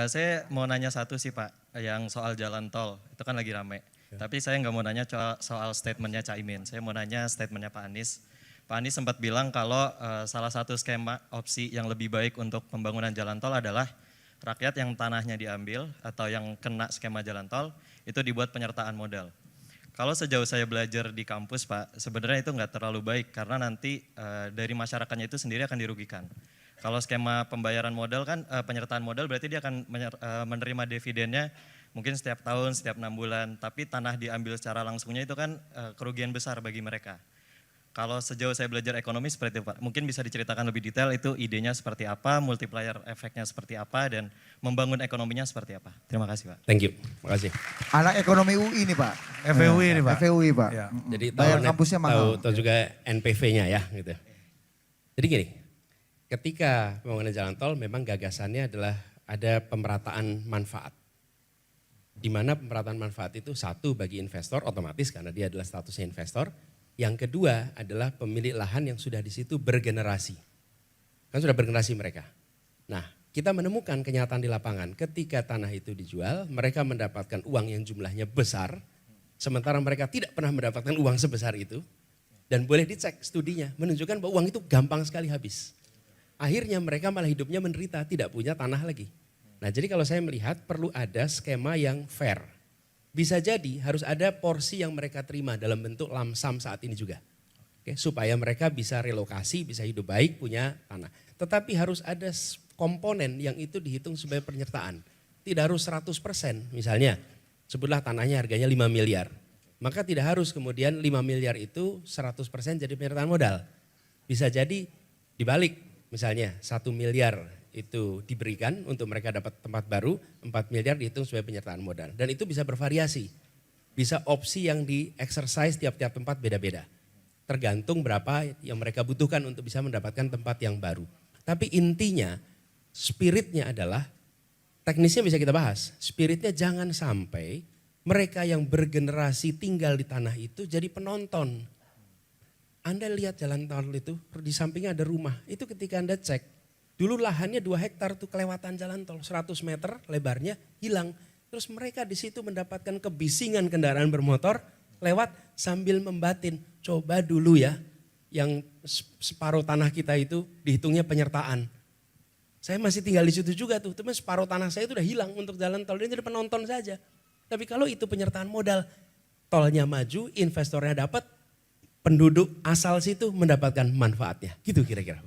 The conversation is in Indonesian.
Saya mau nanya satu sih Pak, yang soal jalan tol, itu kan lagi rame. Tapi saya nggak mau nanya soal statementnya Caimin, saya mau nanya statementnya Pak Anies. Pak Anies sempat bilang kalau salah satu skema opsi yang lebih baik untuk pembangunan jalan tol adalah rakyat yang tanahnya diambil atau yang kena skema jalan tol, itu dibuat penyertaan modal. Kalau sejauh saya belajar di kampus Pak, sebenarnya itu nggak terlalu baik karena nanti dari masyarakatnya itu sendiri akan dirugikan. Kalau skema pembayaran modal kan penyertaan modal berarti dia akan menerima dividennya mungkin setiap tahun, setiap 6 bulan. Tapi tanah diambil secara langsungnya itu kan kerugian besar bagi mereka. Kalau sejauh saya belajar ekonomi seperti itu Pak, mungkin bisa diceritakan lebih detail itu idenya seperti apa, multiplier efeknya seperti apa, dan membangun ekonominya seperti apa. Terima kasih Pak. Thank you, makasih. Anak ekonomi UI nih Pak. FEUI nih Pak. FEUI Pak. Ya. Jadi Bayar kampusnya mahal. tahu juga NPV-nya ya gitu. Jadi gini, ketika pembangunan jalan tol memang gagasannya adalah ada pemerataan manfaat. Di mana pemerataan manfaat itu satu bagi investor otomatis karena dia adalah statusnya investor. Yang kedua adalah pemilik lahan yang sudah di situ bergenerasi. Kan sudah bergenerasi mereka. Nah, kita menemukan kenyataan di lapangan ketika tanah itu dijual, mereka mendapatkan uang yang jumlahnya besar, sementara mereka tidak pernah mendapatkan uang sebesar itu. Dan boleh dicek studinya, menunjukkan bahwa uang itu gampang sekali habis. Akhirnya mereka malah hidupnya menderita, tidak punya tanah lagi. Nah, jadi kalau saya melihat perlu ada skema yang fair. Bisa jadi harus ada porsi yang mereka terima dalam bentuk lamsam saat ini juga. Oke, supaya mereka bisa relokasi, bisa hidup baik, punya tanah. Tetapi harus ada komponen yang itu dihitung sebagai penyertaan. Tidak harus 100%, misalnya sebutlah tanahnya harganya 5 miliar. Maka tidak harus kemudian 5 miliar itu 100% jadi penyertaan modal. Bisa jadi dibalik, misalnya 1 miliar itu diberikan untuk mereka dapat tempat baru, 4 miliar dihitung sebagai penyertaan modal. Dan itu bisa bervariasi, bisa opsi yang di-exercise tiap-tiap tempat beda-beda. Tergantung berapa yang mereka butuhkan untuk bisa mendapatkan tempat yang baru. Tapi intinya, spiritnya adalah, teknisnya bisa kita bahas, spiritnya jangan sampai mereka yang bergenerasi tinggal di tanah itu jadi penonton. Anda lihat jalan tol itu, di sampingnya ada rumah, itu ketika Anda cek, dulu lahannya 2 hektar tuh kelewatan jalan tol, 100 meter lebarnya hilang. Terus mereka di situ mendapatkan kebisingan kendaraan bermotor lewat sambil membatin. Coba dulu ya yang separuh tanah kita itu dihitungnya penyertaan. Saya masih tinggal di situ juga tuh, tapi separuh tanah saya itu udah hilang untuk jalan tol, dia jadi penonton saja. Tapi kalau itu penyertaan modal, tolnya maju, investornya dapat, penduduk asal situ mendapatkan manfaatnya. Gitu kira-kira.